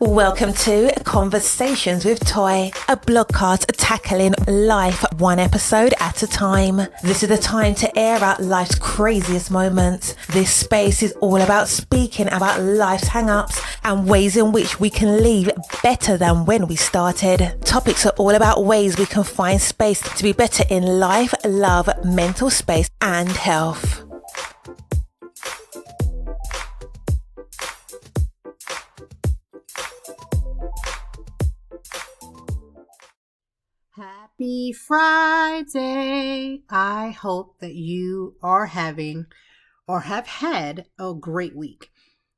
Welcome to Conversations with Toy, a blogcast tackling life one episode at a time. This is the time to air out life's craziest moments. This space is all about speaking about life's hang-ups and ways in which we can leave better than when we started. Topics are all about ways we can find space to be better in life, love, mental space, and health. Happy Friday. I hope that you are having or have had a great week.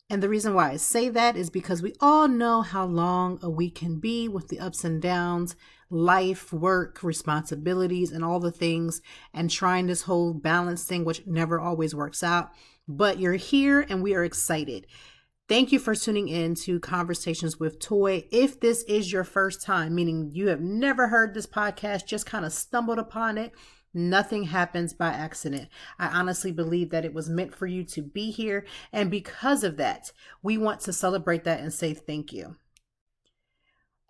And the reason why I say that is because we all know how long a week can be with the ups and downs, life, work, responsibilities, and all the things, and trying this whole balance thing, which never always works out. But you're here and we are excited. Thank you for tuning in to Conversations with Toy. If this is your first time, meaning you have never heard this podcast, just kind of stumbled upon it, nothing happens by accident. I honestly believe that it was meant for you to be here. And because of that, we want to celebrate that and say thank you.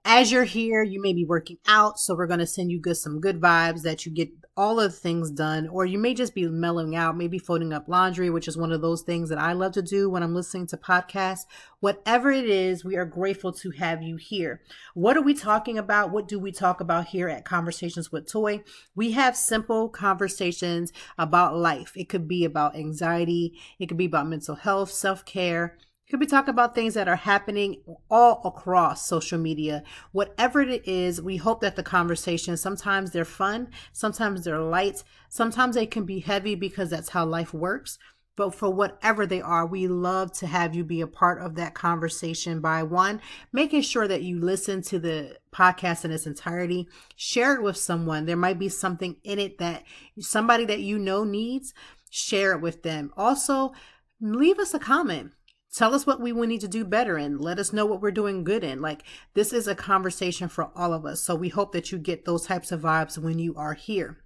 As you're here, you may be working out, so we're going to send you some good vibes that you get all of the things done, or you may just be mellowing out, maybe folding up laundry, which is one of those things that I love to do when I'm listening to podcasts. Whatever it is, we are grateful to have you here. What are we talking about? What do we talk about here at Conversations with Toy? We have simple conversations about life. It could be about anxiety. It could be about mental health, self-care. Could be talking about things that are happening all across social media. Whatever it is, we hope that the conversations, sometimes they're fun, sometimes they're light, sometimes they can be heavy because that's how life works. But for whatever they are, we love to have you be a part of that conversation by one, making sure that you listen to the podcast in its entirety, share it with someone. There might be something in it that somebody that you know needs, share it with them. Also, leave us a comment. Tell us what we will need to do better in. Let us know what we're doing good in. Like, this is a conversation for all of us. So we hope that you get those types of vibes when you are here.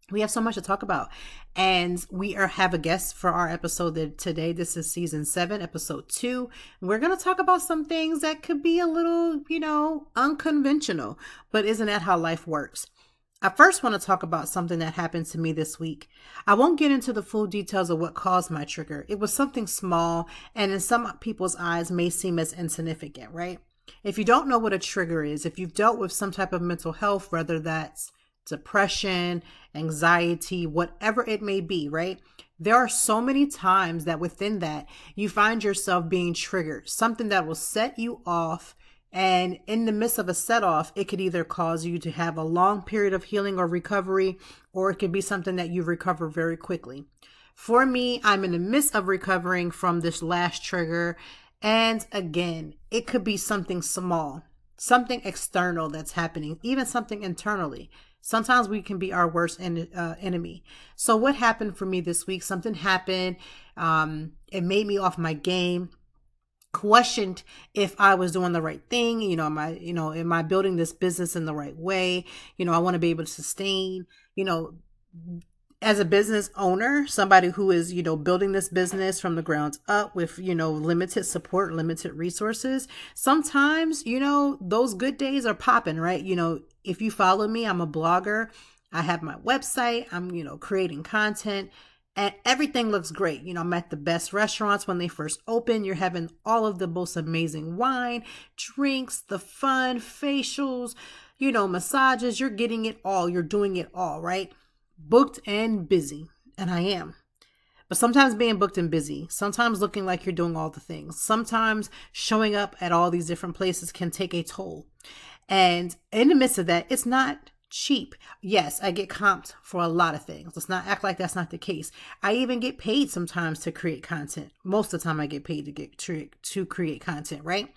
We have so much to talk about. And we have a guest for our episode today. This is season 7, episode 2. We're going to talk about some things that could be a little, unconventional. But isn't that how life works? I first want to talk about something that happened to me this week. I won't get into the full details of what caused my trigger. It was something small and in some people's eyes may seem as insignificant, right? If you don't know what a trigger is, if you've dealt with some type of mental health, whether that's depression, anxiety, whatever it may be, right? There are so many times that within that you find yourself being triggered, something that will set you off. And in the midst of a set off, it could either cause you to have a long period of healing or recovery, or it could be something that you recover very quickly. For me, I'm in the midst of recovering from this last trigger. And again, it could be something small, something external that's happening, even something internally. Sometimes we can be our worst enemy. So what happened for me this week? Something happened. It made me off my game. Questioned if I was doing the right thing. Am I building this business in the right way? I want to be able to sustain, as a business owner, somebody who is, building this business from the ground up with, limited support, limited resources. Sometimes, those good days are popping, right? If you follow me, I'm a blogger. I have my website. I'm, creating content. And everything looks great. I'm at the best restaurants when they first open. You're having all of the most amazing wine, drinks, the fun, facials, massages. You're getting it all. You're doing it all, right? Booked and busy. And I am. But sometimes being booked and busy, sometimes looking like you're doing all the things, sometimes showing up at all these different places can take a toll. And in the midst of that, it's not cheap. Yes, I get comped for a lot of things. Let's not act like that's not the case. I even get paid sometimes to create content. Most of the time I get paid to create content, right?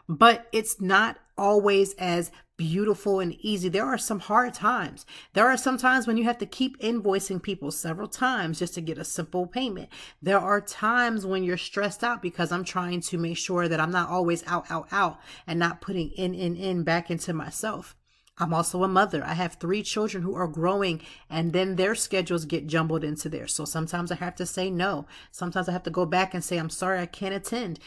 But it's not always as beautiful and easy. There are some hard times. There are some times when you have to keep invoicing people several times just to get a simple payment. There are times when you're stressed out because I'm trying to make sure that I'm not always out and not putting in back into myself. I'm also a mother. I have 3 children who are growing, and then their schedules get jumbled into there. So sometimes I have to say no. Sometimes I have to go back and say, I'm sorry, I can't attend.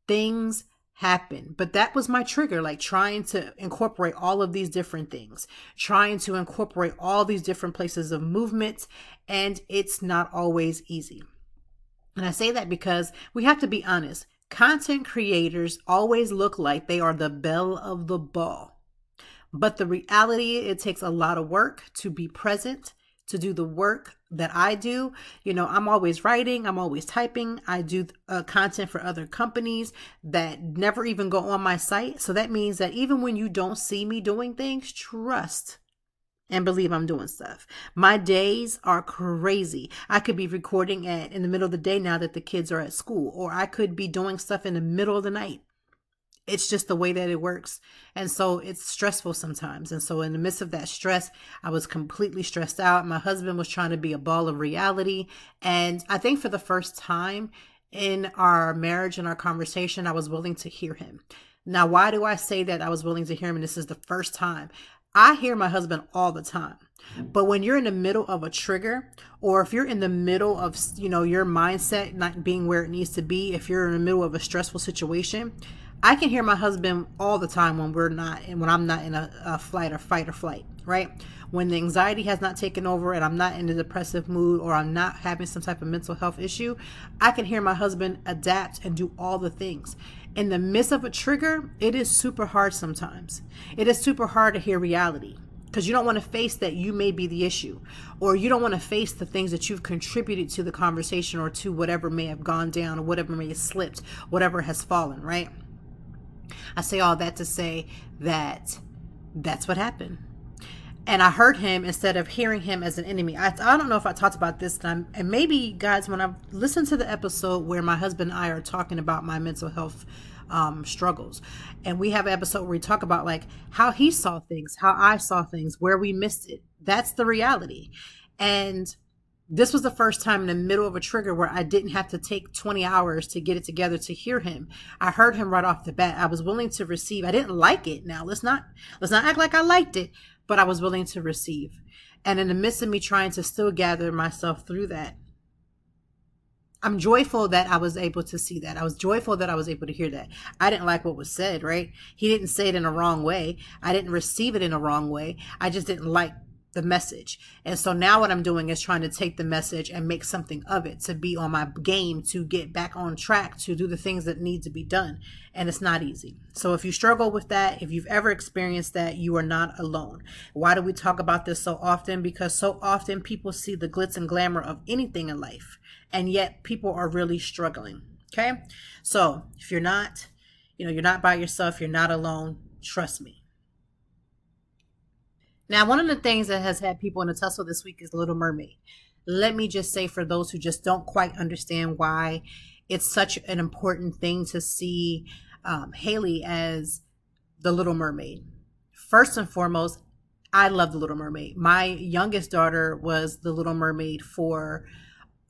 Things happen. But that was my trigger, like trying to incorporate all of these different things, trying to incorporate all these different places of movement, and it's not always easy. And I say that because we have to be honest. Content creators always look like they are the belle of the ball. But the reality, it takes a lot of work to be present, to do the work that I do. You know, I'm always writing, I'm always typing. I do content for other companies that never even go on my site. So that means that even when you don't see me doing things, trust and believe I'm doing stuff. My days are crazy. I could be recording in the middle of the day now that the kids are at school, or I could be doing stuff in the middle of the night. It's just the way that it works. And so it's stressful sometimes. And so in the midst of that stress, I was completely stressed out. My husband was trying to be a ball of reality. And I think for the first time in our marriage and our conversation, I was willing to hear him. Now, why do I say that I was willing to hear him? And this is the first time. I hear my husband all the time. But when you're in the middle of a trigger, or if you're in the middle of, you know, your mindset not being where it needs to be, if you're in the middle of a stressful situation, I can hear my husband all the time when we're not, and when I'm not in a flight or fight or flight, right? When the anxiety has not taken over and I'm not in a depressive mood, or I'm not having some type of mental health issue, I can hear my husband adapt and do all the things. In the midst of a trigger, it is super hard sometimes. It is super hard to hear reality, because you don't want to face that you may be the issue, or you don't want to face the things that you've contributed to the conversation, or to whatever may have gone down, or whatever may have slipped, whatever has fallen, right? I say all that to say that that's what happened. And I heard him instead of hearing him as an enemy. I don't know if I talked about this time. And maybe, guys, when I've listened to the episode where my husband and I are talking about my mental health struggles, and we have an episode where we talk about like how he saw things, how I saw things, where we missed it. That's the reality. And this was the first time in the middle of a trigger where I didn't have to take 20 hours to get it together to hear him. I heard him right off the bat. I was willing to receive. I didn't like it. Now let's not act like I liked it, but I was willing to receive. And in the midst of me trying to still gather myself through that, I'm joyful that I was able to see that. I was joyful that I was able to hear that. I didn't like what was said, right? He didn't say it in a wrong way. I didn't receive it in a wrong way. I just didn't like the message. And so now what I'm doing is trying to take the message and make something of it, to be on my game, to get back on track, to do the things that need to be done. And it's not easy. So if you struggle with that, if you've ever experienced that, you are not alone. Why do we talk about this so often? Because so often people see the glitz and glamour of anything in life, and yet people are really struggling. Okay. So if you're not, you're not by yourself, you're not alone, trust me. Now, one of the things that has had people in a tussle this week is Little Mermaid. Let me just say, for those who just don't quite understand why it's such an important thing to see Haley as the Little Mermaid. First and foremost, I love the Little Mermaid. My youngest daughter was the Little Mermaid for,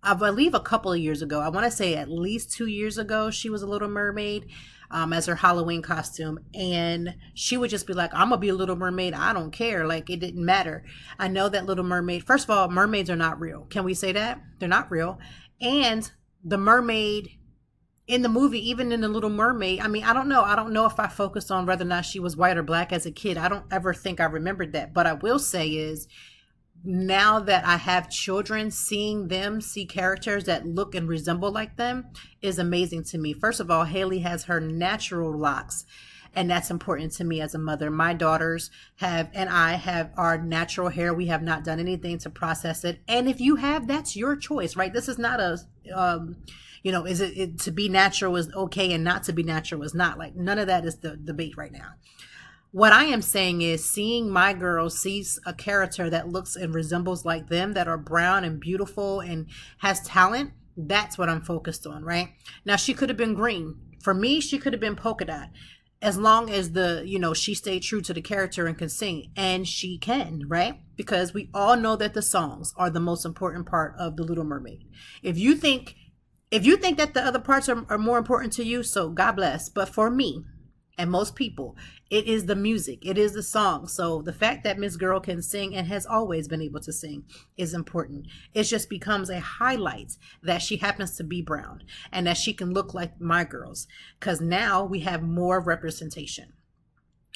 I believe, a couple of years ago. I want to say at least 2 years ago, she was a Little Mermaid. As her Halloween costume, and she would just be like, I'm gonna be a Little Mermaid, I don't care, like it didn't matter. I know that Little Mermaid, first of all, mermaids are not real. Can we say that? They're not real. And the mermaid in the movie, even in the Little Mermaid, I mean, I don't know if I focused on whether or not she was white or black as a kid. I don't ever think I remembered that. But I will say is, now that I have children, seeing them see characters that look and resemble like them is amazing to me. First of all, Haley has her natural locks, and that's important to me as a mother. My daughters have, and I have, our natural hair. We have not done anything to process it. And if you have, that's your choice, right? This is not a, is it to be natural is okay and not to be natural is not. Like, none of that is the debate right now. What I am saying is, seeing my girls see a character that looks and resembles like them, that are brown and beautiful and has talent, that's what I'm focused on, right? Now, she could have been green. For me, she could have been polka dot, as long as she stayed true to the character and can sing. And she can, right? Because we all know that the songs are the most important part of The Little Mermaid. If you think that the other parts are more important to you, so God bless. But for me, And most people, it is the music, it is the song. So the fact that Miss Girl can sing and has always been able to sing is important. It just becomes a highlight that she happens to be brown and that she can look like my girls, because now we have more representation.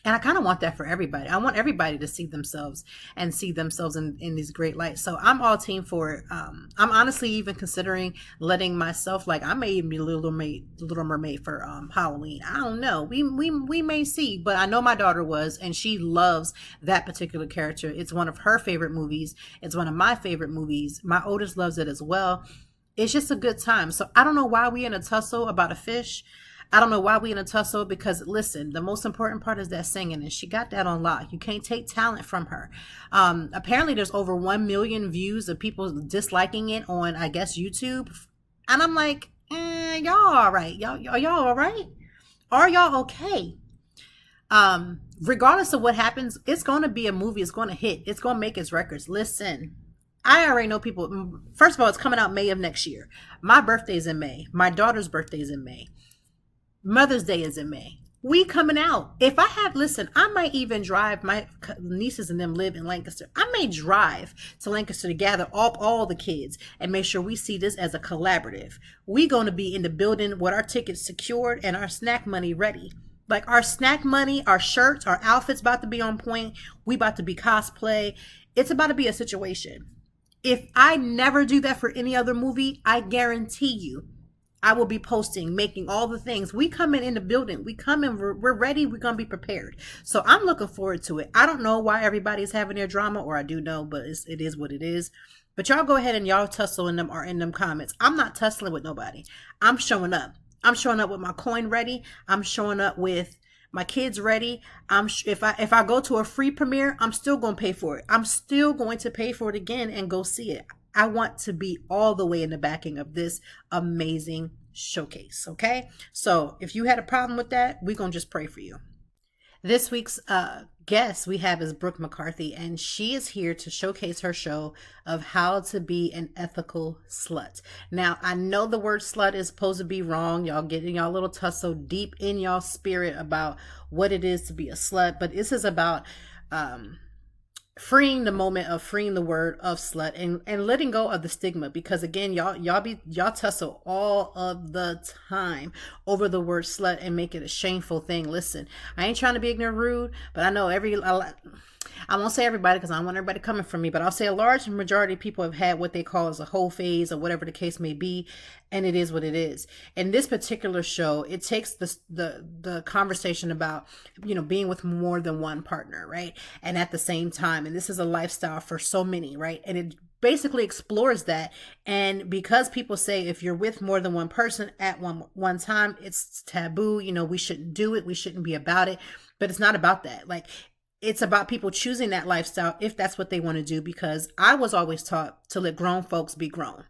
And I kind of want that for everybody. I want everybody to see themselves and see themselves in these great lights. So I'm all team for it. I'm honestly even considering letting myself, like, I may even be Little Mermaid for Halloween. I don't know. We may see, but I know my daughter was, and she loves that particular character. It's one of her favorite movies. It's one of my favorite movies. My oldest loves it as well. It's just a good time. So I don't know why we in a tussle about a fish. I don't know why we in a tussle, because listen, the most important part is that singing, and she got that on lock. You can't take talent from her. Apparently there's over 1 million views of people disliking it on, I guess, YouTube. And I'm like, y'all all right? Are y'all all right? Are y'all okay? Regardless of what happens, it's going to be a movie. It's going to hit. It's going to make its records. Listen, I already know people. First of all, it's coming out May of next year. My birthday's in May. My daughter's birthday's in May. Mother's Day is in May. We coming out. If I have, listen, I might even drive, my nieces and them live in Lancaster. I may drive to Lancaster to gather up all the kids and make sure we see this as a collaborative. We going to be in the building with our tickets secured and our snack money ready. Like our snack money, our shirts, our outfits about to be on point. We about to be cosplay. It's about to be a situation. If I never do that for any other movie, I guarantee you, I will be posting, making all the things. We come in the building. We come in, we're ready. We're going to be prepared. So I'm looking forward to it. I don't know why everybody's having their drama, or I do know, but it is what it is. But y'all go ahead and y'all tussle in them or in them comments. I'm not tussling with nobody. I'm showing up. I'm showing up with my coin ready. I'm showing up with my kids ready. If I go to a free premiere, I'm still going to pay for it. I'm still going to pay for it again and go see it. I want to be all the way in the backing of this amazing showcase. Okay. So if you had a problem with that, we're going to just pray for you. This week's guest we have is Brooke McCarthy, and she is here to showcase her show of how to be an ethical slut. Now, I know the word slut is supposed to be wrong. Y'all getting y'all little tussle deep in y'all spirit about what it is to be a slut, but this is about freeing the moment of freeing the word of slut and letting go of the stigma, because again, y'all tussle all of the time over the word slut and make it a shameful thing. Listen, I ain't trying to be ignorant rude, but I know I won't say everybody because I don't want everybody coming from me, but I'll say a large majority of people have had what they call as a whole phase or whatever the case may be, and it is what it is. In this particular show, it takes the conversation about, being with more than one partner, right? And at the same time, and this is a lifestyle for so many, right? And it basically explores that. And because people say if you're with more than one person at one time, it's taboo, we shouldn't do it, we shouldn't be about it, but it's not about that. Like, it's about people choosing that lifestyle if that's what they want to do, because I was always taught to let grown folks be grown.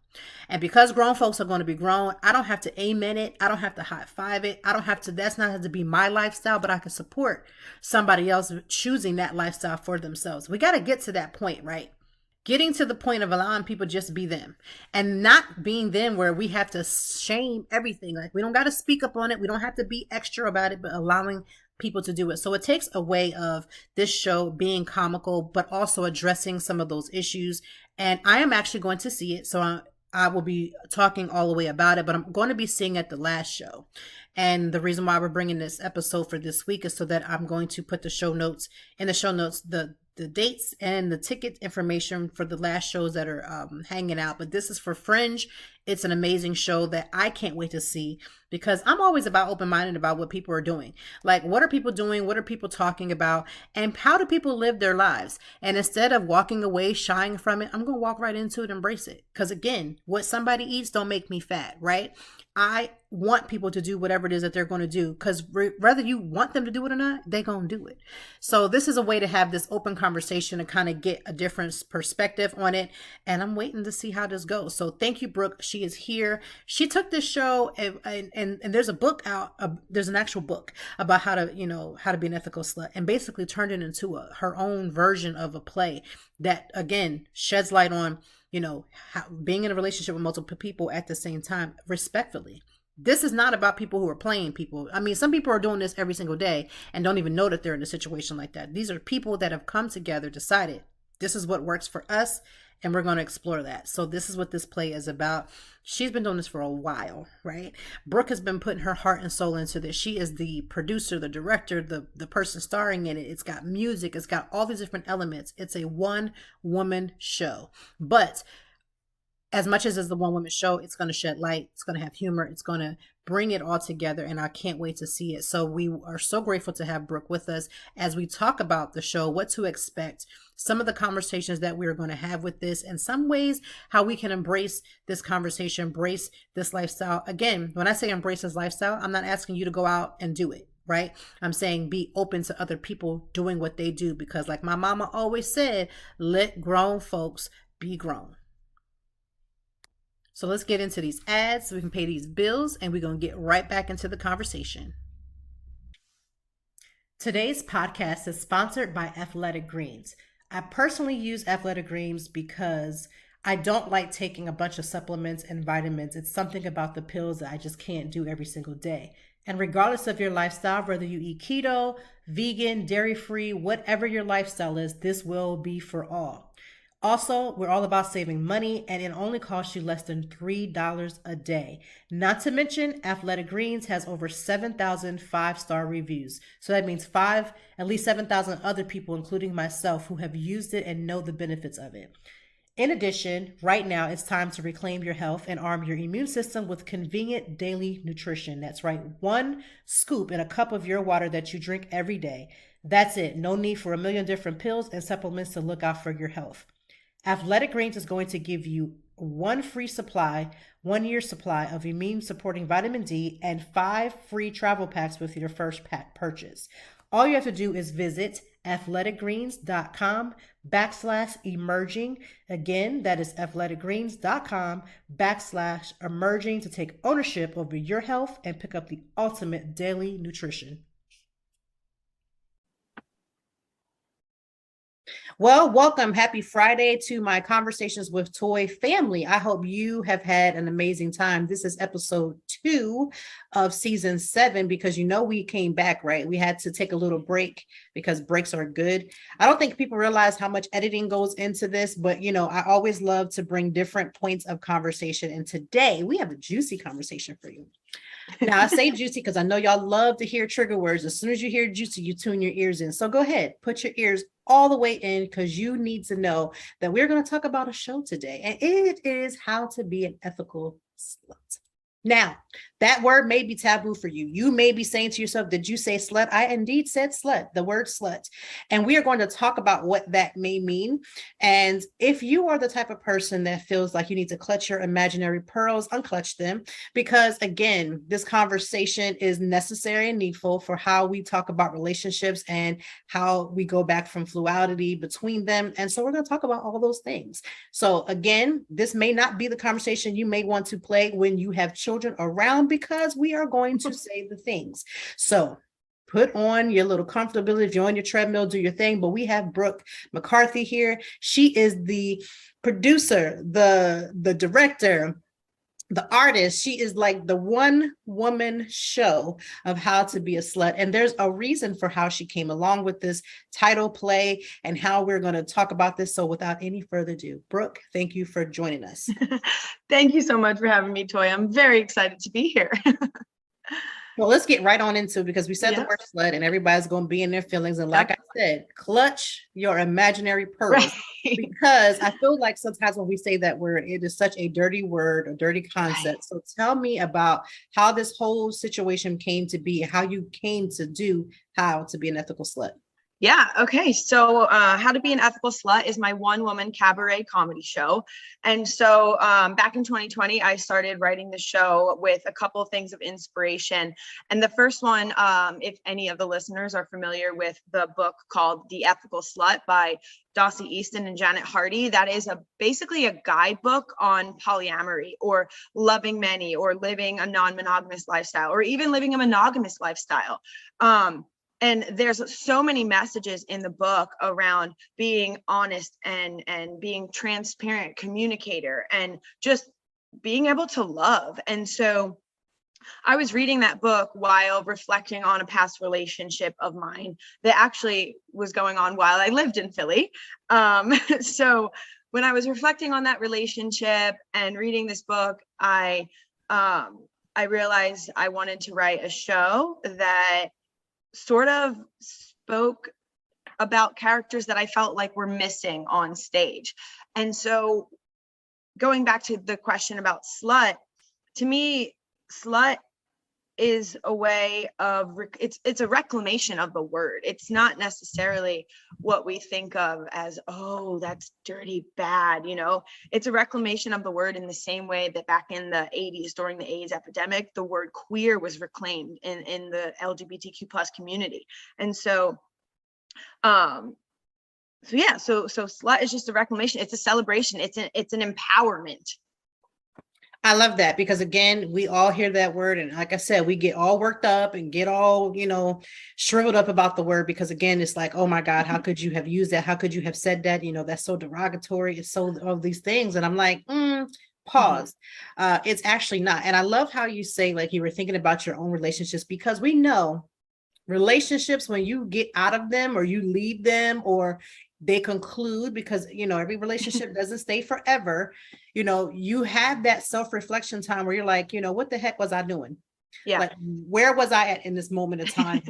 And because grown folks are going to be grown, I don't have to amen it. I don't have to high five it. That's not have to be my lifestyle, but I can support somebody else choosing that lifestyle for themselves. We got to get to that point, right? Getting to the point of allowing people just be them and not being them where we have to shame everything. Like, we don't got to speak up on it. We don't have to be extra about it, but allowing people to do it. So it takes a way of this show being comical, but also addressing some of those issues. And I am actually going to see it. So I will be talking all the way about it, but I'm going to be seeing at the last show. And the reason why we're bringing this episode for this week is so that I'm going to put the show notes, the dates and the ticket information for the last shows that are hanging out. But this is for Fringe. It's an amazing show that I can't wait to see, because I'm always about open-minded about what people are doing. Like, what are people doing? What are people talking about? And how do people live their lives? And instead of walking away, shying from it, I'm going to walk right into it, embrace it. Because again, what somebody eats don't make me fat, right? I want people to do whatever it is that they're going to do, because whether you want them to do it or not, they're going to do it. So this is a way to have this open conversation and kind of get a different perspective on it. And I'm waiting to see how this goes. So thank you, Brooke. She is here. She took this show and there's a book out. There's an actual book about how to be an ethical slut, and basically turned it into her own version of a play that, again, sheds light on, how being in a relationship with multiple people at the same time, respectfully, This is not about people who are playing people. I mean, some people are doing this every single day and don't even know that they're in a situation like that. These are people that have come together, decided this is what works for us, and we're going to explore that. So this is what this play is about. She's been doing this for a while, right? Brooke has been putting her heart and soul into this. She is the producer, the director, the person starring in it. It's got music. It's got all these different elements. It's a one-woman show. But as much as it's the one woman show, it's going to shed light. It's going to have humor. It's going to bring it all together. And I can't wait to see it. So we are so grateful to have Brooke with us as we talk about the show, what to expect, some of the conversations that we're going to have with this, and some ways how we can embrace this conversation, embrace this lifestyle. Again, when I say embrace this lifestyle, I'm not asking you to go out and do it, right? I'm saying be open to other people doing what they do, because like my mama always said, let grown folks be grown. So let's get into these ads so we can pay these bills, and we're going to get right back into the conversation. Today's podcast is sponsored by Athletic Greens. I personally use Athletic Greens because I don't like taking a bunch of supplements and vitamins. It's something about the pills that I just can't do every single day. And regardless of your lifestyle, whether you eat keto, vegan, dairy-free, whatever your lifestyle is, this will be for all. Also, we're all about saving money, and it only costs you less than $3 a day. Not to mention, Athletic Greens has over 7,000 five-star reviews. So that means at least 7,000 other people, including myself, who have used it and know the benefits of it. In addition, right now it's time to reclaim your health and arm your immune system with convenient daily nutrition. That's right, 1 scoop in a cup of your water that you drink every day. That's it. No need for a million different pills and supplements to look out for your health. Athletic Greens is going to give you 1 year supply of immune supporting vitamin D and 5 free travel packs with your first pack purchase. All you have to do is visit athleticgreens.com/emerging. Again, that is athleticgreens.com/emerging to take ownership over your health and pick up the ultimate daily nutrition. Well, welcome. Happy Friday to my Conversations with Toy family. I hope you have had an amazing time. This is episode 2 of season 7, because we came back, right? We had to take a little break because breaks are good. I don't think people realize how much editing goes into this, but I always love to bring different points of conversation. And today we have a juicy conversation for you. Now, I say juicy because I know y'all love to hear trigger words. As soon as you hear juicy, you tune your ears in. So go ahead, put your ears all the way in, because you need to know that we're going to talk about a show today, and it is how to be an ethical slut. Now, that word may be taboo for you. You may be saying to yourself, did you say slut? I indeed said slut, the word slut. And we are going to talk about what that may mean. And if you are the type of person that feels like you need to clutch your imaginary pearls, unclutch them. Because again, this conversation is necessary and needful for how we talk about relationships and how we go back from fluidity between them. And so we're going to talk about all those things. So again, this may not be the conversation you may want to play when you have children around, because we are going to say the things. So put on your little comfortability. If you're on your treadmill, do your thing. But we have Brooke McCarthy here. She is the producer, the director, the artist. She is like the one woman show of how to be a slut. And there's a reason for how she came along with this title play and how we're going to talk about this. So without any further ado, Brooke, thank you for joining us. Thank you so much for having me, Toy. I'm very excited to be here. Well, let's get right on into it, because we said the word slut and everybody's going to be in their feelings. And like I said, clutch your imaginary pearls, because I feel like sometimes when we say that word, it is such a dirty word, a dirty concept. Right. So tell me about how this whole situation came to be, how you came to do how to be an ethical slut. Yeah. Okay. So How to Be an Ethical Slut is my one-woman cabaret comedy show. And so back in 2020, I started writing the show with a couple of things of inspiration. And the first one, if any of the listeners are familiar with the book called The Ethical Slut by Darcy, Easton, and Janet Hardy, that is basically a guidebook on polyamory, or loving many, or living a non-monogamous lifestyle, or even living a monogamous lifestyle. And there's so many messages in the book around being honest and being transparent communicator and just being able to love. And so I was reading that book while reflecting on a past relationship of mine that actually was going on while I lived in Philly. So when I was reflecting on that relationship and reading this book, I realized I wanted to write a show that sort of spoke about characters that I felt like were missing on stage. And so going back to the question about slut, to me, slut is a way of it's a reclamation of the word. It's not necessarily what we think of as, oh, that's dirty, bad, you know. It's a reclamation of the word in the same way that back in the 80s during the AIDS epidemic, the word queer was reclaimed in the LGBTQ plus community. And so so slut is just a reclamation. It's a celebration. It's an empowerment. I love that, because again, we all hear that word, and like I said, we get all worked up and get all, shriveled up about the word, because again, it's like, oh my God, how could you have used that? How could you have said that? That's so derogatory. It's so all these things. And I'm like, pause. It's actually not. And I love how you say, like, you were thinking about your own relationships, because we know relationships, when you get out of them or you leave them or they conclude, because every relationship doesn't stay forever, you have that self-reflection time where you're like, what the heck was I doing? Yeah. Like, where was I at in this moment of time?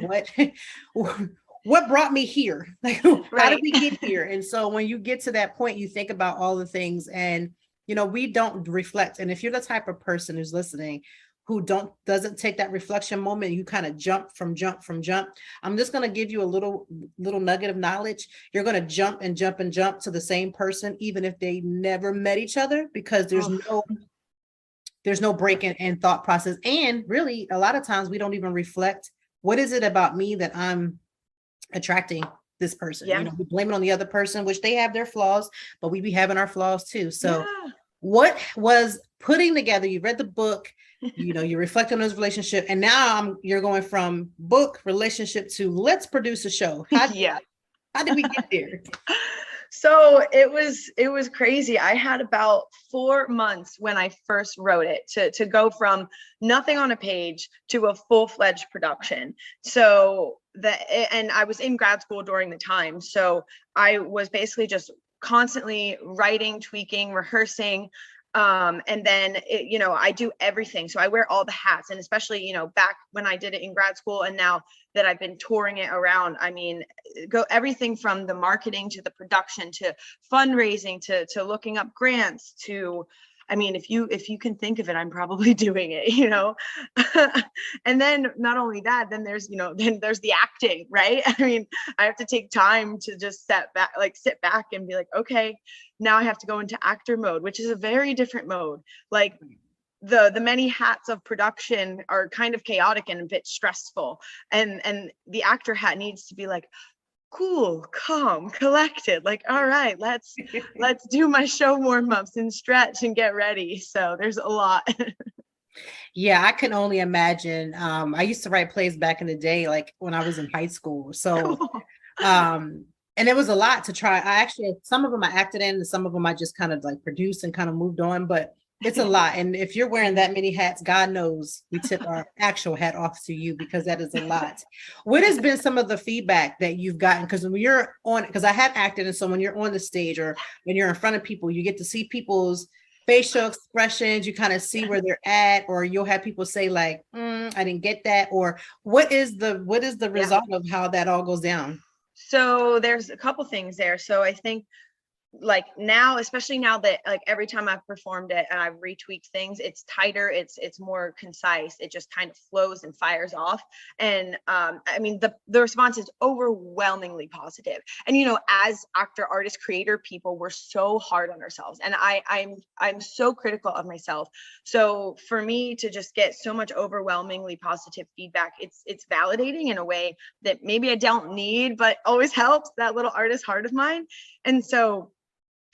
What brought me here? Like, how did we get here? And so when you get to that point, you think about all the things, and we don't reflect. And if you're the type of person who's listening who doesn't take that reflection moment, you kind of jump. I'm just going to give you a little nugget of knowledge. You're going to jump to the same person, even if they never met each other, because there's no break in thought process. And really, a lot of times we don't even reflect, what is it about me that I'm attracting this person? We blame it on the other person, which they have their flaws, but we be having our flaws too. So what was putting together, you read the book, you reflect on this relationship, and now you're going from book relationship to let's produce a show. How did we get there? So it was crazy. I had about 4 months when I first wrote it to go from nothing on a page to a full-fledged production. So and I was in grad school during the time. So I was basically just constantly writing, tweaking, rehearsing. And then, I do everything. So I wear all the hats, and especially, back when I did it in grad school, and now that I've been touring it around, I mean, go everything from the marketing to the production to fundraising to looking up grants to, I mean, if you can think of it, I'm probably doing it, and then not only that, then there's the acting, right? I mean, I have to take time to just sit back and be like, okay, now I have to go into actor mode, which is a very different mode. Like the many hats of production are kind of chaotic and a bit stressful. And the actor hat needs to be like, cool, calm, collected, like, all right, let's do my show warm-ups and stretch and get ready. So there's a lot. Yeah, I can only imagine. I used to write plays back in the day, like when I was in high school. So and it was a lot to try. I actually, some of them I acted in, and some of them I just kind of like produced and kind of moved on, but it's a lot. And if you're wearing that many hats, God knows we tip our actual hat off to you, because that is a lot. What has been some of the feedback that you've gotten? Because when you're on, because I have acted, and so when you're on the stage or when you're in front of people, you get to see people's facial expressions, you kind of see where they're at, or you'll have people say like, I didn't get that, or what is the result of how that all goes down? So there's a couple things there. So I think like now, especially now that like every time I've performed it and I've retweaked things, it's tighter, it's more concise, it just kind of flows and fires off. And I mean the response is overwhelmingly positive. And as actor, artist, creator people, we're so hard on ourselves, and I'm so critical of myself. So for me to just get so much overwhelmingly positive feedback, it's validating in a way that maybe I don't need, but always helps, that little artist heart of mine. And so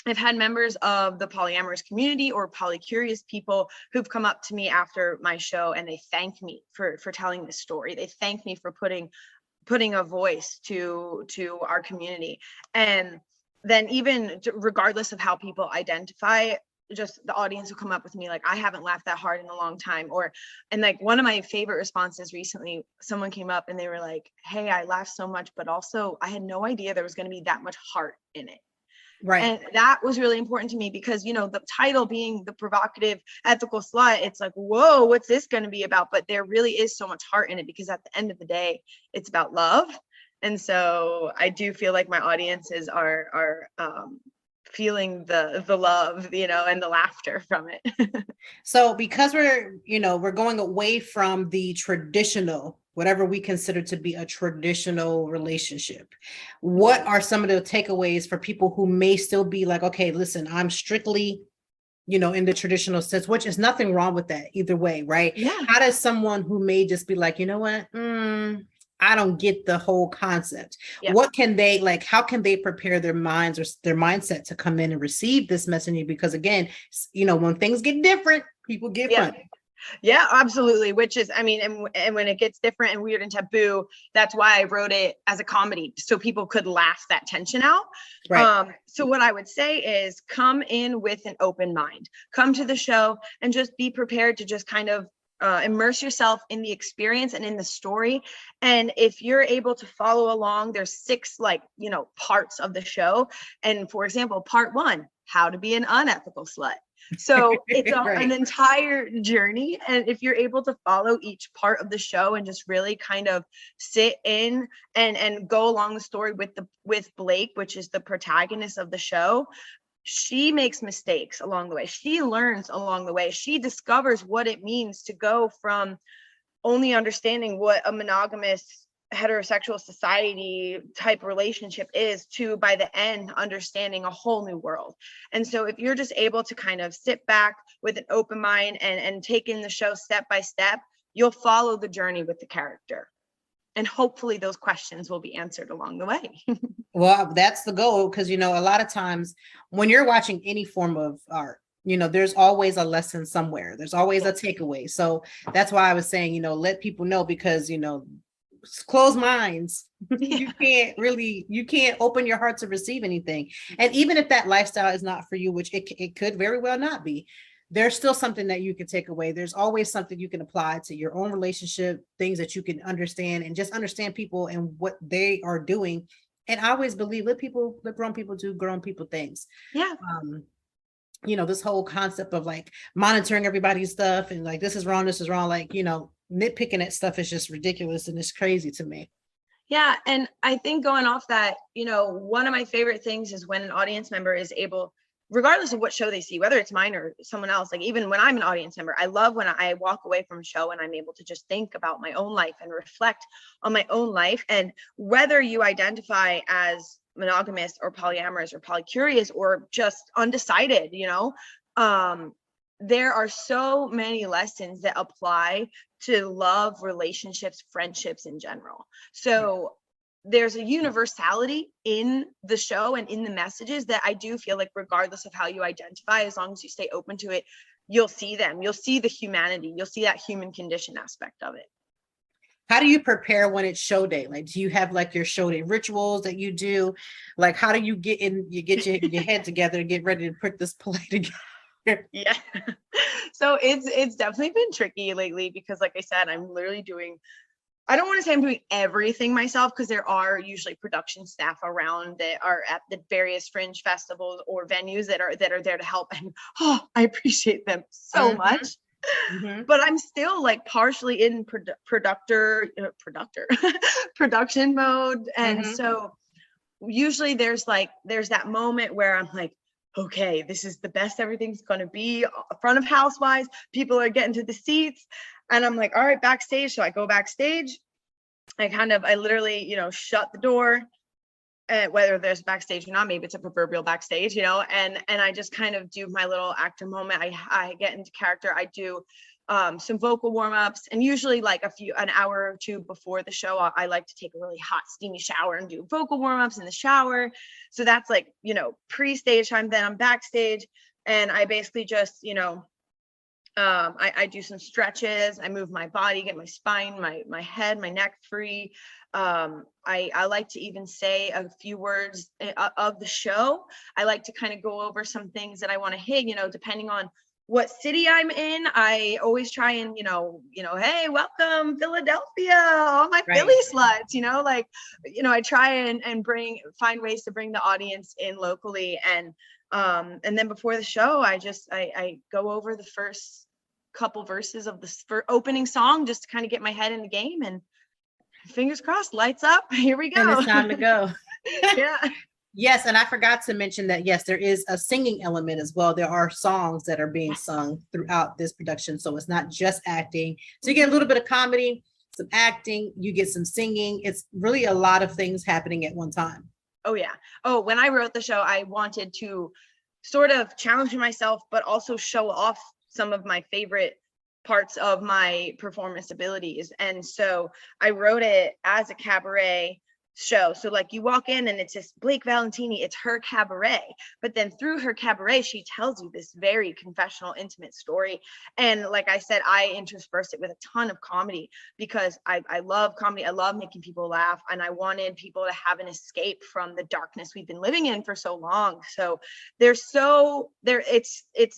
I've had members of the polyamorous community or polycurious people who've come up to me after my show, and they thank me for telling this story. They thank me for putting a voice to our community. And then even regardless of how people identify, just the audience will come up with me like, I haven't laughed that hard in a long time. And like one of my favorite responses recently, someone came up and they were like, hey, I laughed so much, but also I had no idea there was going to be that much heart in it. Right. And that was really important to me because, you know, the title being the provocative ethical slut, it's like, whoa, what's this going to be about? But there really is so much heart in it because at the end of the day, it's about love. And so I do feel like my audiences are feeling the love, you know, and the laughter from it. So because we're going away from the traditional, whatever we consider to be a traditional relationship, what are some of the takeaways for people who may still be like, okay, listen, I'm strictly, you know, in the traditional sense, which is nothing wrong with that either way, right? Yeah. How does someone who may just be like, you know what, I don't get the whole concept. Yeah. What can they like? How can they prepare their minds or their mindset to come in and receive this messaging? Because again, you know, when things get different, people get funny. Yeah, absolutely. Which is, I mean, and when it gets different and weird and taboo, that's why I wrote it as a comedy, so people could laugh that tension out. Right. So what I would say is come in with an open mind, come to the show and just be prepared to just kind of immerse yourself in the experience and in the story. And if you're able to follow along, there's 6 like, you know, parts of the show. And for example, part 1, how to be an unethical slut. So it's an entire journey. And if you're able to follow each part of the show and just really kind of sit in and go along the story with Blake, which is the protagonist of the show, she makes mistakes along the way. She learns along the way. She discovers what it means to go from only understanding what a monogamous heterosexual society type relationship is to, by the end, understanding a whole new world. And so if you're just able to kind of sit back with an open mind and take in the show step by step, you'll follow the journey with the character. And hopefully those questions will be answered along the way. Well, that's the goal, because, you know, a lot of times when you're watching any form of art, you know, there's always a lesson somewhere. There's always a takeaway. So that's why I was saying, you know, let people know, because, you know, closed minds, you can't open your heart to receive anything. And even if that lifestyle is not for you, which it could very well not be, there's still something that you can take away. There's always something you can apply to your own relationship, things that you can understand, and just understand people and what they are doing. And I always believe, let grown people do grown people things. Yeah. You know, this whole concept of like monitoring everybody's stuff and like, this is wrong, like, you know, nitpicking at stuff is just ridiculous and it's crazy to me. Yeah. And I think going off that, you know, one of my favorite things is when an audience member is able, regardless of what show they see, whether it's mine or someone else, like even when I'm an audience member, I love when I walk away from a show and I'm able to just think about my own life and reflect on my own life. And whether you identify as monogamous or polyamorous or polycurious or just undecided, you know, there are so many lessons that apply to love, relationships, friendships in general. So there's a universality in the show and in the messages that I do feel like, regardless of how you identify, as long as you stay open to it, you'll see them. You'll see the humanity. You'll see that human condition aspect of it. How do you prepare when it's show day? Like, do you have like your show day rituals that you do? Like, how do you get your head together and get ready to put this play together? Yeah. So it's definitely been tricky lately because, like I said, I'm literally doing, I don't want to say I'm doing everything myself, because there are usually production staff around that are at the various Fringe festivals or venues that are there to help. And I appreciate them so much. Mm-hmm. But I'm still like partially in production mode. And so usually there's that moment where I'm like, okay, this is the best everything's going to be. Front of house wise, people are getting to the seats. And I'm like, all right, backstage. So I go backstage. I literally, you know, shut the door, whether there's backstage or not, maybe it's a proverbial backstage, you know, and I just kind of do my little actor moment. I get into character. I do some vocal warm-ups, and usually like an hour or two before the show, I like to take a really hot steamy shower and do vocal warm-ups in the shower. So that's like, you know, pre-stage time. Then I'm backstage and I basically just, you know, I do some stretches. I move my body, get my spine, my head, my neck free. I like to even say a few words of the show. I like to kind of go over some things that I want to hit, depending on what city I'm in. I always try and, hey, welcome Philadelphia, all my Philly sluts, I try and find ways to bring the audience in locally. And then before the show, I go over the first couple verses of the opening song just to kind of get my head in the game, and fingers crossed, lights up, here we go. And it's time to go. Yeah. Yes, and I forgot to mention that, yes, there is a singing element as well. There are songs that are being sung throughout this production, so it's not just acting. So you get a little bit of comedy, some acting, you get some singing. It's really a lot of things happening at one time. Oh, yeah. Oh, when I wrote the show, I wanted to sort of challenge myself, but also show off some of my favorite parts of my performance abilities. And so I wrote it as a cabaret show. So like you walk in and it's this Blake Valentini, it's her cabaret, but then through her cabaret, she tells you this very confessional, intimate story. And like I said, I interspersed it with a ton of comedy because I love comedy. I love making people laugh. And I wanted people to have an escape from the darkness we've been living in for so long. So it's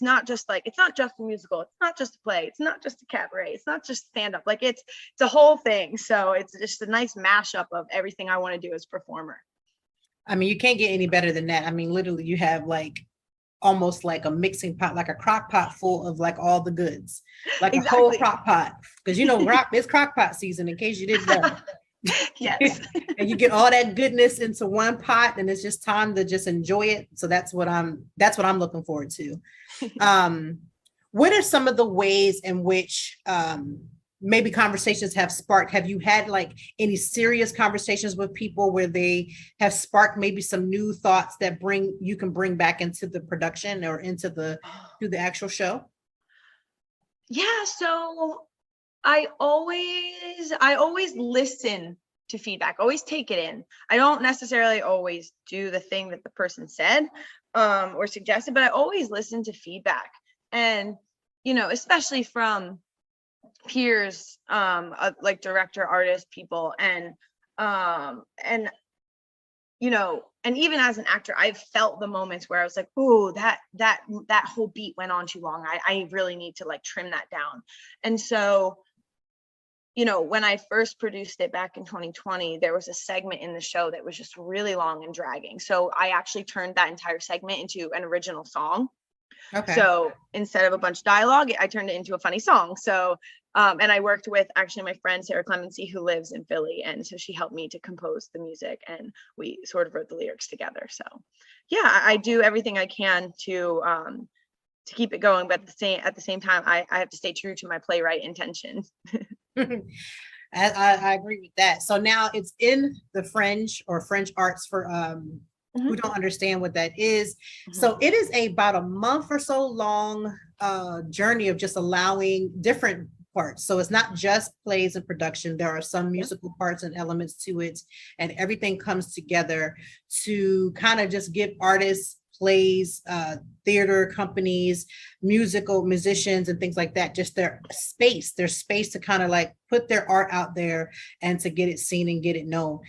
not just a musical. It's not just a play. It's not just a cabaret. It's not just stand up. Like it's a whole thing. So it's just a nice mashup of everything I want to do as a performer. I mean, you can't get any better than that. I mean, literally you have like almost like a mixing pot, like a crock pot full of like all the goods, like exactly. A whole crock pot, because it's crock pot season, in case you didn't know. Yes. And you get all that goodness into one pot, and it's just time to just enjoy it. So that's what I'm looking forward to. What are some of the ways in which maybe conversations have sparked? Have you had like any serious conversations with people where they have sparked maybe some new thoughts that you can bring back into the production or into the actual show? Yeah, so I always listen to feedback, always take it in. I don't necessarily always do the thing that the person said or suggested, but I always listen to feedback. And, especially from peers, like director, artist, people, and even as an actor, I've felt the moments where I was like, oh, that whole beat went on too long. I really need to like trim that down. And so, when I first produced it back in 2020, there was a segment in the show that was just really long and dragging. So I actually turned that entire segment into an original song. Okay. So instead of a bunch of dialogue, I turned it into a funny song. So, and I worked with actually my friend, Sarah Clemency, who lives in Philly. And so she helped me to compose the music and we sort of wrote the lyrics together. So yeah, I do everything I can to keep it going. But at the same time, I have to stay true to my playwright intention. I agree with that. So now it's in the Fringe or Fringe Arts for who don't understand what that is. So it is about a month or so long journey of just allowing different parts. So it's not just plays and production. There are some musical parts and elements to it, and everything comes together to kind of just give artists, plays, theater companies, musicians and things like that, just their space to kind of like put their art out there and to get it seen and get it known.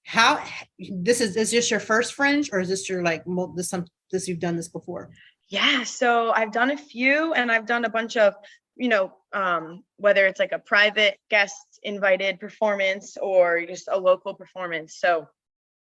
How is this your first Fringe, or is this your like this you've done this before? Yeah, so I've done a few, and I've done a bunch of whether it's like a private guest invited performance or just a local performance. So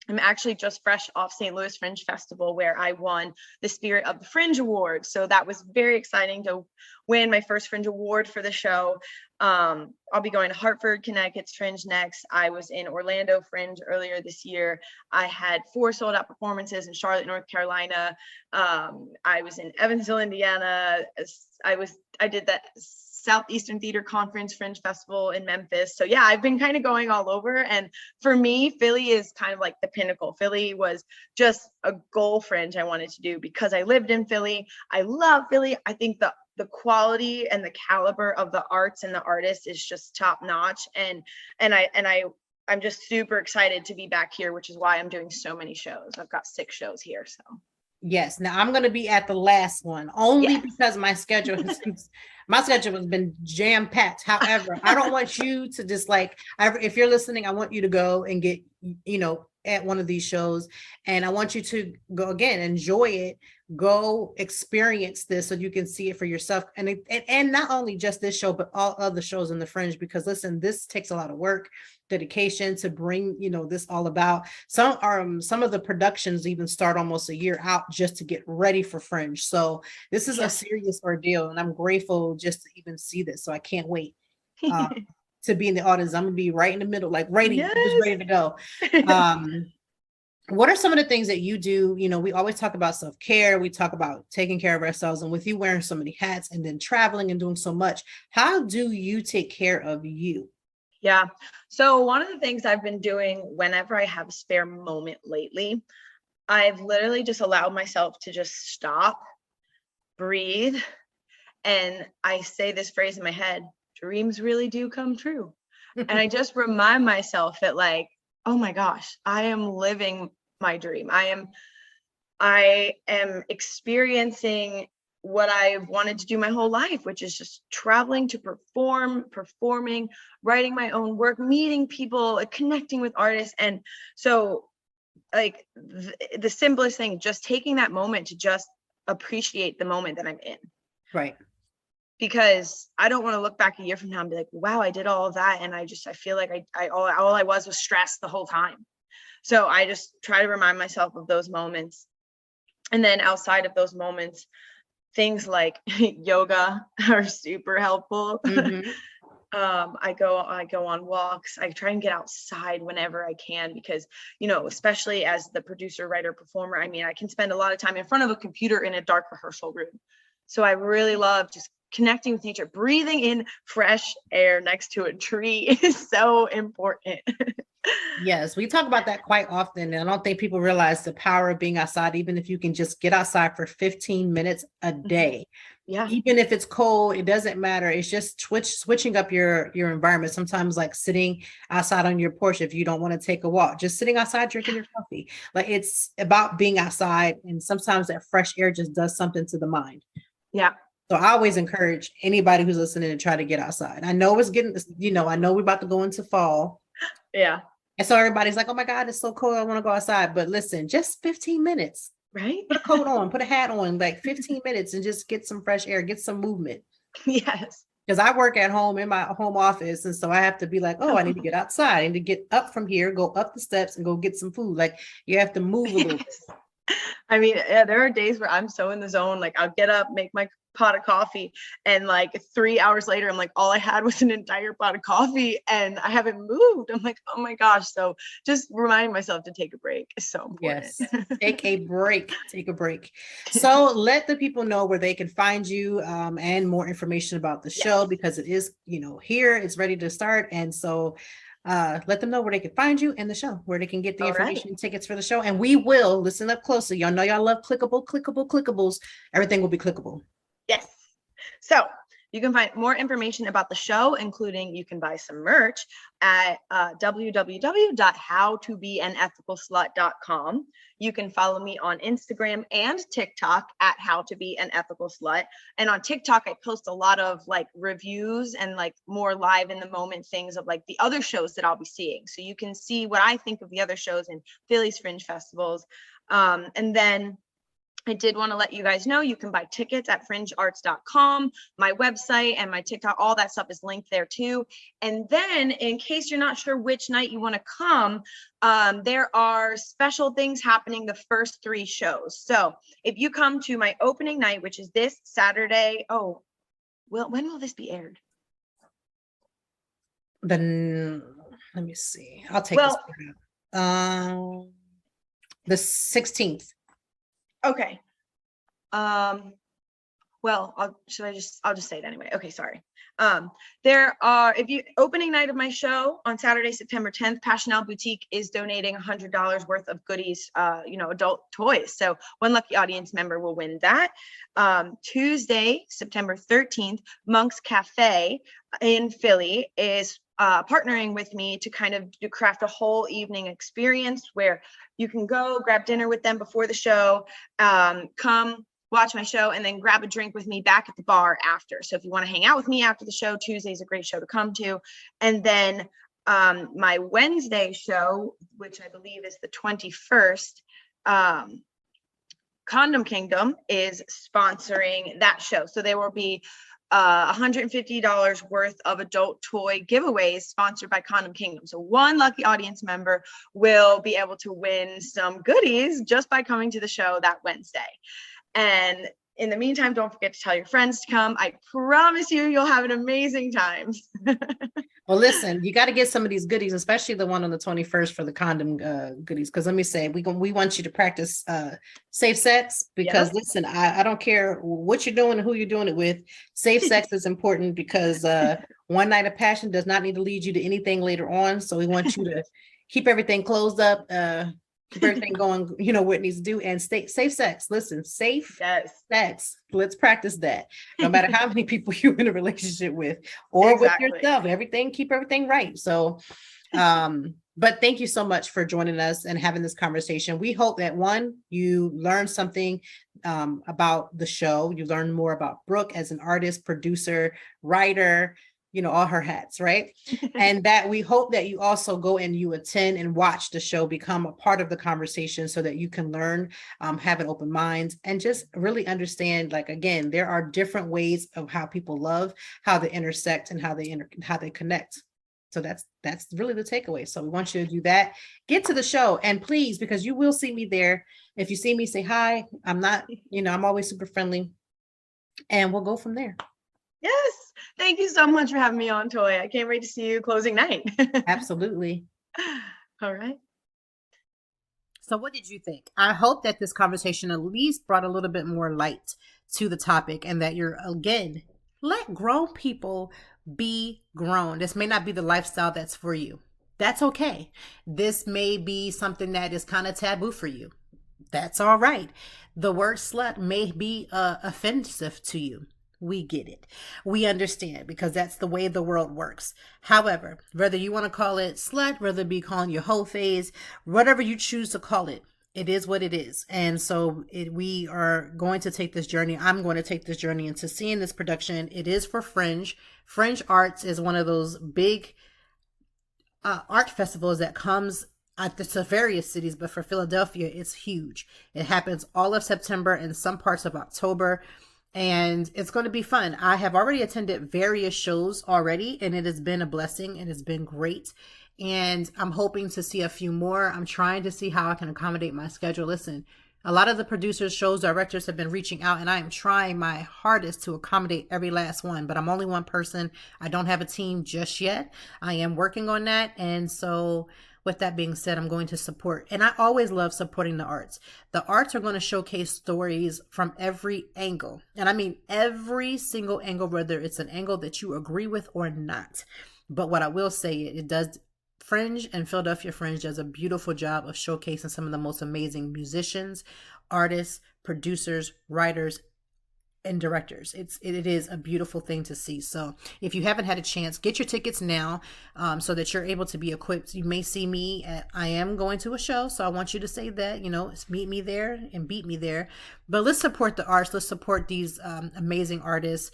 I'm actually just fresh off St. Louis Fringe Festival, where I won the Spirit of the Fringe Award. So that was very exciting to win my first Fringe Award for the show. I'll be going to Hartford, Connecticut's Fringe next. I was in Orlando Fringe earlier this year. I had 4 sold out performances in Charlotte, North Carolina. I was in Evansville, Indiana. I did that Southeastern Theater Conference Fringe Festival in Memphis. So yeah, I've been kind of going all over. And for me, Philly is kind of like the pinnacle. Philly was just a goal Fringe I wanted to do because I lived in Philly. I love Philly. I think the quality and the caliber of the arts and the artists is just top notch. And I'm just super excited to be back here, which is why I'm doing so many shows. I've got 6 shows here. So Yes. Now I'm going to be at the last one only Yes. because my schedule has been jam packed. However, I don't want you to just like, if you're listening, I want you to go and get, at one of these shows, and I want you to go again, enjoy it, go experience this so you can see it for yourself. And not only just this show, but all other shows in the Fringe, because listen, this takes a lot of work, dedication to bring, this all about. Some of the productions even start almost a year out just to get ready for Fringe. So this is a serious ordeal, and I'm grateful just to even see this. So I can't wait to be in the audience. I'm gonna be right in the middle, like just ready to go. What are some of the things that you do? We always talk about self-care. We talk about taking care of ourselves, and with you wearing so many hats and then traveling and doing so much, how do you take care of you? Yeah. So one of the things I've been doing whenever I have a spare moment lately, I've literally just allowed myself to just stop, breathe. And I say this phrase in my head, dreams really do come true. And I just remind myself that, like, oh my gosh, I am living my dream. I am experiencing what I've wanted to do my whole life, which is just traveling to performing, writing my own work, meeting people, connecting with artists. And so, like, the simplest thing, just taking that moment to just appreciate the moment that I'm in. Right. Because I don't want to look back a year from now and be like, wow, I did all of that. And I feel like all I was stressed the whole time. So I just try to remind myself of those moments. And then outside of those moments, things like yoga are super helpful. Mm-hmm. I go on walks. I try and get outside whenever I can, because, especially as the producer, writer, performer, I mean, I can spend a lot of time in front of a computer in a dark rehearsal room. So I really love just connecting with nature. Breathing in fresh air next to a tree is so important. Yes, we talk about that quite often. And I don't think people realize the power of being outside, even if you can just get outside for 15 minutes a day. Yeah. Even if it's cold, it doesn't matter. It's just switching up your environment. Sometimes, like sitting outside on your porch if you don't want to take a walk, just sitting outside drinking your coffee. Like, it's about being outside. And sometimes that fresh air just does something to the mind. Yeah. So I always encourage anybody who's listening to try to get outside. I know it's getting, I know we're about to go into fall. Yeah. And so everybody's like, oh my God, it's so cold, I want to go outside. But listen, just 15 minutes. Right? Put a coat on, put a hat on, like 15 minutes, and just get some fresh air, get some movement. Yes. Because I work at home in my home office. And so I have to be like, oh, I need to get outside. I need to get up from here, go up the steps and go get some food. Like, you have to move a little bit. I mean, there are days where I'm so in the zone. Like, I'll get up, make my pot of coffee, and like 3 hours later, I'm like, all I had was an entire pot of coffee and I haven't moved. I'm like, oh my gosh. So just reminding myself to take a break is so important. Yes. Take a break. So let the people know where they can find you, and more information about the show, because it is, here, it's ready to start. And so let them know where they can find you and the show, where they can get the information and tickets for the show. And we will listen up closely. Y'all know y'all love clickables. Everything will be clickable. Yes. So you can find more information about the show, including you can buy some merch at www.howtobeanethicalslut.com. You can follow me on Instagram and TikTok at howtobeanethicalslut. And on TikTok, I post a lot of like reviews and like more live in the moment things of like the other shows that I'll be seeing. So you can see what I think of the other shows in Philly's Fringe festivals. And then I did want to let you guys know you can buy tickets at fringearts.com. My website and my TikTok, all that stuff is linked there too. And then in case you're not sure which night you want to come, there are special things happening the first 3 shows. So if you come to my opening night, which is this Saturday, when will this be aired? Then let me see. I'll take this part. The 16th. Okay. Well, I'll just say it anyway. Okay, sorry. There are, opening night of my show on Saturday, September 10th, Passionelle Boutique is donating $100 worth of goodies, adult toys. So one lucky audience member will win that. Tuesday, September 13th, Monk's Cafe in Philly is partnering with me to kind of craft a whole evening experience where you can go grab dinner with them before the show, come watch my show, and then grab a drink with me back at the bar after. So if you want to hang out with me after the show, Tuesday's a great show to come to. And then my Wednesday show, which I believe is the 21st, Condom Kingdom is sponsoring that show. So there will be $150 worth of adult toy giveaways sponsored by Condom Kingdom. So one lucky audience member will be able to win some goodies just by coming to the show that Wednesday. And in the meantime, don't forget to tell your friends to come. I promise you'll have an amazing time. Well, listen, you got to get some of these goodies, especially the one on the 21st for the condom goodies. Because let me say, we want you to practice safe sex. Because listen, I don't care what you're doing and who you're doing it with. Safe sex is important because one night of passion does not need to lead you to anything later on. So we want you to keep everything closed up. Keep everything going, what it needs to do, and safe sex. Listen, safe sex. Let's practice that. No matter how many people you're in a relationship with or with yourself, keep everything right. So, but thank you so much for joining us and having this conversation. We hope that one, you learned something about the show. You learned more about Brooke as an artist, producer, writer, all her hats, right? And that we hope that you also go and you attend and watch the show, become a part of the conversation so that you can learn, have an open mind, and just really understand, like, again, there are different ways of how people love, how they intersect, and how they connect. So that's really the takeaway. So we want you to do that. Get to the show, and please, because you will see me there. If you see me, say hi. I'm not, I'm always super friendly, and we'll go from there. Yes. Thank you so much for having me on, Toy. I can't wait to see you closing night. Absolutely. All right. So what did you think? I hope that this conversation at least brought a little bit more light to the topic, and that you're, again, let grown people be grown. This may not be the lifestyle that's for you. That's okay. This may be something that is kind of taboo for you. That's all right. The word slut may be offensive to you. We get it. We understand, because that's the way the world works. However, whether you want to call it slut, whether it be calling your whole phase, whatever you choose to call it, it is what it is. And so we are going to take this journey. I'm going to take this journey into seeing this production. It is for Fringe. Fringe Arts is one of those big art festivals that comes at the various cities, but for Philadelphia, it's huge. It happens all of September and some parts of October. And it's going to be fun. I have already attended various shows already, and it has been a blessing. It has been great. And I'm hoping to see a few more. I'm trying to see how I can accommodate my schedule. Listen, a lot of the producers, shows, directors have been reaching out, and I am trying my hardest to accommodate every last one. But I'm only one person. I don't have a team just yet. I am working on that. And so with that being said, I'm going to support, and I always love supporting the arts. The arts are going to showcase stories from every angle. And I mean every single angle, whether it's an angle that you agree with or not. But what I will say, it does, Fringe and Philadelphia Fringe does a beautiful job of showcasing some of the most amazing musicians, artists, producers, writers, and directors. It is a beautiful thing to see. So if you haven't had a chance, get your tickets now, so that you're able to be equipped. You may see me I am going to a show, so I want you to say that, meet me there and beat me there. But let's support the arts. Let's support these amazing artists.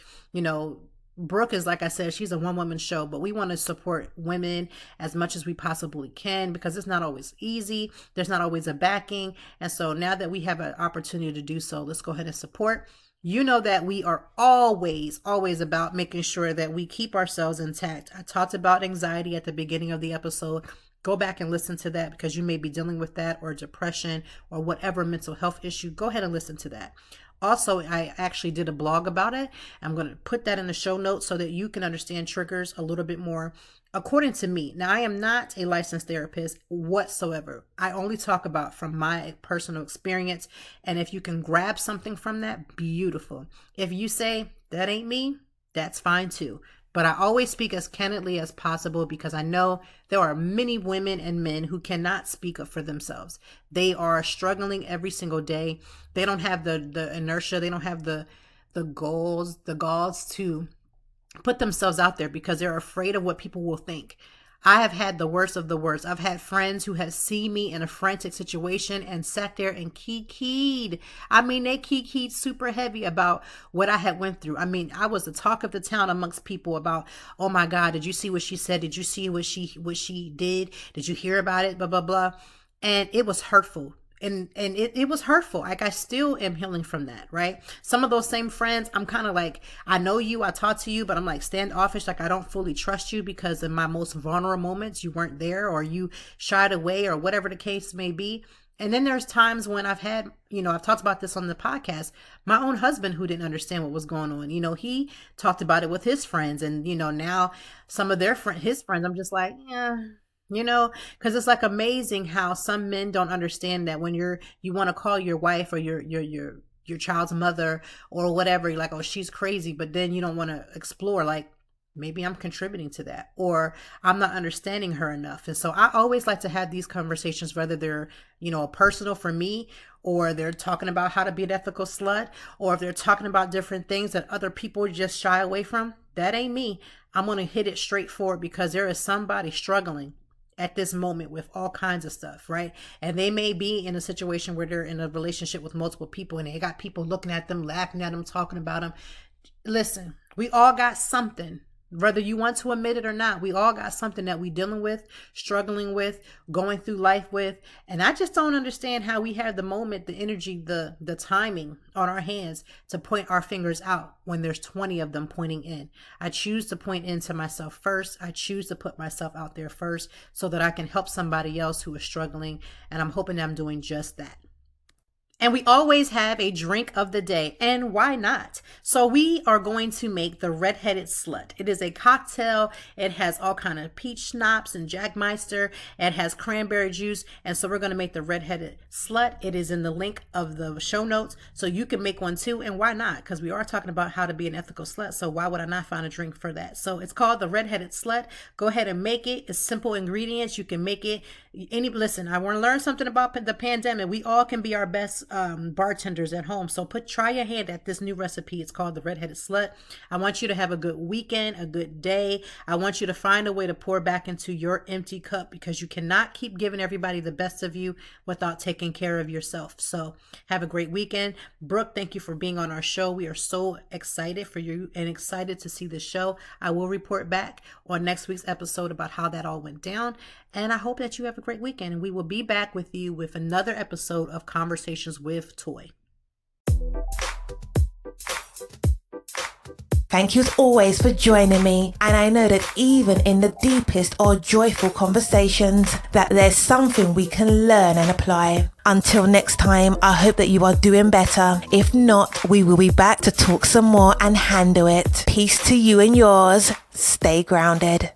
Brooke is, like I said, she's a one-woman show, but we want to support women as much as we possibly can, because it's not always easy. There's not always a backing. And so now that we have an opportunity to do so, let's go ahead and support. You know that we are always about making sure that we keep ourselves intact. I talked about anxiety at the beginning of the episode. Go back and listen to that, because you may be dealing with that, or depression, or whatever mental health issue. Go ahead and listen to that. Also, I actually did a blog about it. I'm going to put that in the show notes so that you can understand triggers a little bit more according to me. Now, I am not a licensed therapist whatsoever. I only talk about from my personal experience. And if you can grab something from that, beautiful. If you say, that ain't me, that's fine too. But I always speak as candidly as possible, because I know there are many women and men who cannot speak up for themselves. They are struggling every single day. They don't have the inertia. They don't have the galls to put themselves out there because they're afraid of what people will think. I have had the worst of the worst. I've had friends who have seen me in a frantic situation and sat there and kikied. I mean, they kikied super heavy about what I had went through. I mean, I was the talk of the town amongst people about, oh my God, did you see what she said? Did you see what she did? Did you hear about it? Blah, blah, blah. And it was hurtful. And it was hurtful. Like, I still am healing from that, right? Some of those same friends, I'm kind of like, I know you, I talk to you, but I'm like standoffish. Like, I don't fully trust you because in my most vulnerable moments, you weren't there or you shied away or whatever the case may be. And then there's times when I've had, I've talked about this on the podcast, my own husband who didn't understand what was going on. He talked about it with his friends and, now some of his friends, I'm just like, yeah. Because it's like amazing how some men don't understand that when you want to call your wife or your child's mother or whatever, you're like, oh, she's crazy. But then you don't want to explore, like, maybe I'm contributing to that or I'm not understanding her enough. And so I always like to have these conversations, whether they're, personal for me or they're talking about how to be an ethical slut or if they're talking about different things that other people just shy away from. That ain't me. I'm going to hit it straight forward because there is somebody struggling at this moment with all kinds of stuff, right? And they may be in a situation where they're in a relationship with multiple people and they got people looking at them, laughing at them, talking about them. Listen, we all got something, whether you want to admit it or not. We all got something that we dealing with, struggling with, going through life with. And I just don't understand how we have the moment, the energy, the timing on our hands to point our fingers out when there's 20 of them pointing in. I choose to point into myself first. I choose to put myself out there first so that I can help somebody else who is struggling. And I'm hoping that I'm doing just that. And we always have a drink of the day, and why not? So we are going to make the Redheaded Slut. It is a cocktail. It has all kind of peach schnapps and Jackmeister. It has cranberry juice, and so we're going to make the Redheaded Slut. It is in the link of the show notes, so you can make one too, and why not? Because we are talking about how to be an ethical slut, so why would I not find a drink for that? So it's called the Redheaded Slut. Go ahead and make it. It's simple ingredients. You can make it. Listen, I want to learn something about the pandemic. We all can be our best bartenders at home. So try your hand at this new recipe. It's called the Redheaded Slut. I want you to have a good weekend, a good day. I want you to find a way to pour back into your empty cup because you cannot keep giving everybody the best of you without taking care of yourself. So have a great weekend. Brooke, thank you for being on our show. We are so excited for you and excited to see the show. I will report back on next week's episode about how that all went down. And I hope that you have a great weekend. And we will be back with you with another episode of Conversations with Toy. Thank you as always for joining me. And I know that even in the deepest or joyful conversations, that there's something we can learn and apply. Until next time, I hope that you are doing better. If not, we will be back to talk some more and handle it. Peace to you and yours. Stay grounded.